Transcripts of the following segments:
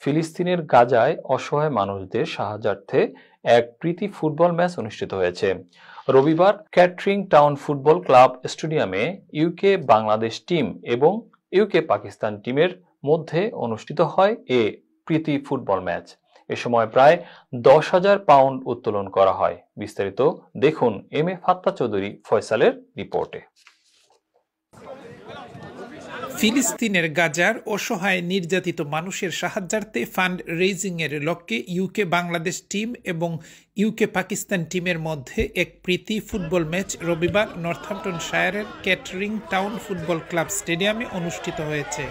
ফিলিস্তিনের গাজায় অসহায় মানুষদের সাহায্যার্থে এক প্রীতি ফুটবল ম্যাচ অনুষ্ঠিত হয়েছে। রবিবার ক্যাটরিং টাউন ফুটবল ক্লাব স্টেডিয়ামে ইউকে বাংলাদেশ টিম এবং ইউকে পাকিস্তান টিমের মধ্যে অনুষ্ঠিত হয় এ প্রীতি ফুটবল ম্যাচ। এ সময় প্রায় 10,000 পাউন্ড উত্তোলন করা হয়। বিস্তারিত দেখুন এম এ ফাত্তা চৌধুরী ফয়সালের রিপোর্টে। ফিলিস্তিনের গাজার অসহায় নির্যাতিত মানুষের সাহায্যার্থে ফান্ড রেইজিং এর লক্ষ্যে ইউকে বাংলাদেশ টিম এবং ইউকে পাকিস্তান টিমের মধ্যে এক প্রীতি ফুটবল ম্যাচ রবিবার নর্থহ্যাম্পটনশায়ারের ক্যাটরিং টাউন ফুটবল ক্লাব স্টেডিয়ামে অনুষ্ঠিত হয়েছে।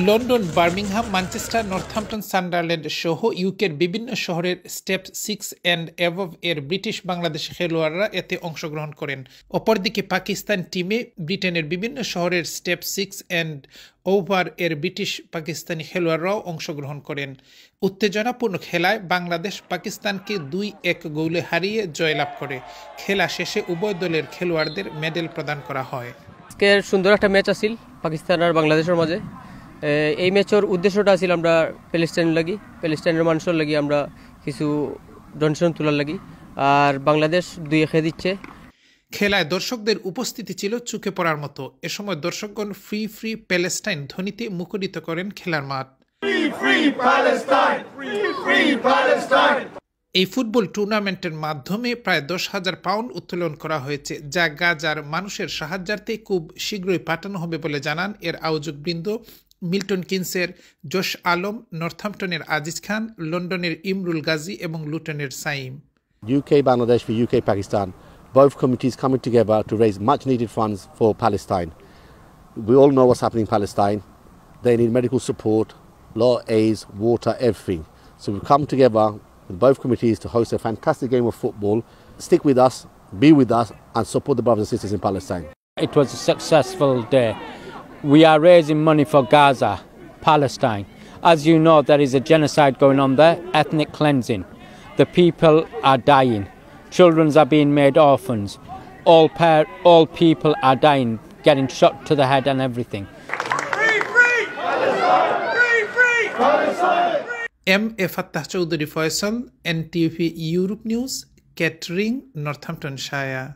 London, Birmingham, Manchester, Northampton, Sunderland সহ ইউকের বিভিন্ন শহরের স্টেপ 6 অ্যান্ড অ্যাবভ এর ব্রিটিশ বাংলাদেশি খেলোয়াড়রা এতে অংশগ্রহণ করেন। অপরদিকে পাকিস্তান টিমে ব্রিটেনের বিভিন্ন শহরের স্টেপ 6 অ্যান্ড ওভার এর ব্রিটিশ পাকিস্তানি খেলোয়াড়রাও অংশগ্রহণ করেন। উত্তেজনাপূর্ণ খেলায় বাংলাদেশ পাকিস্তানকে 2-1 গোলে হারিয়ে জয়লাভ করে। খেলা শেষে উভয় দলের খেলোয়াড়দের মেডেল প্রদান করা হয়। আজকের সুন্দর একটা ম্যাচ আছিল পাকিস্তান আর বাংলাদেশের মাঝে। এই ম্যাচের উদ্দেশ্যটা ছিল আমরা প্যালেস্টাইনের মানুষের লাগি আমরা কিছু ডোনেশন তোলার লাগি, আর বাংলাদেশ 2-1 দিচ্ছে। খেলায় দর্শকদের উপস্থিতি ছিল চোখে পড়ার মতো। এ সময় দর্শকগণ ফ্রি ফ্রি প্যালেস্টাইন ধ্বনিতে মুখরিত করেন খেলার মাঠ। এই ফুটবল টুর্নামেন্টের মাধ্যমে প্রায় 10,000 পাউন্ড উত্তোলন করা হয়েছে, যা গাজার মানুষের সাহায্যার্থে খুব শীঘ্রই পাঠানো হবে বলে জানান এর আয়োজকবৃন্দ। মিল্টন কিনসের জোশ আলম, নর্থহ্যাম্পটনের আজিজ খান, লন্ডনের ইমরুল গাজী এবং লুটনের Saim. UK Bangladesh for UK Pakistan, both committees coming together to raise much needed funds for Palestine. We all know what's happening in Palestine. They need medical support, lot of aids, water, everything. So we've come together with both committees to host a fantastic game of football. Stick with us, be with us and support the brothers and sisters in Palestine. It was a successful day. We are raising money for Gaza, Palestine. As you know, there is a genocide going on there, ethnic cleansing. The people are dying. Children are being made orphans. All people are dying, getting shot to the head and everything. M A Fattah Chowdhury Faisal, NTV Europe news, Kettering, Northamptonshire.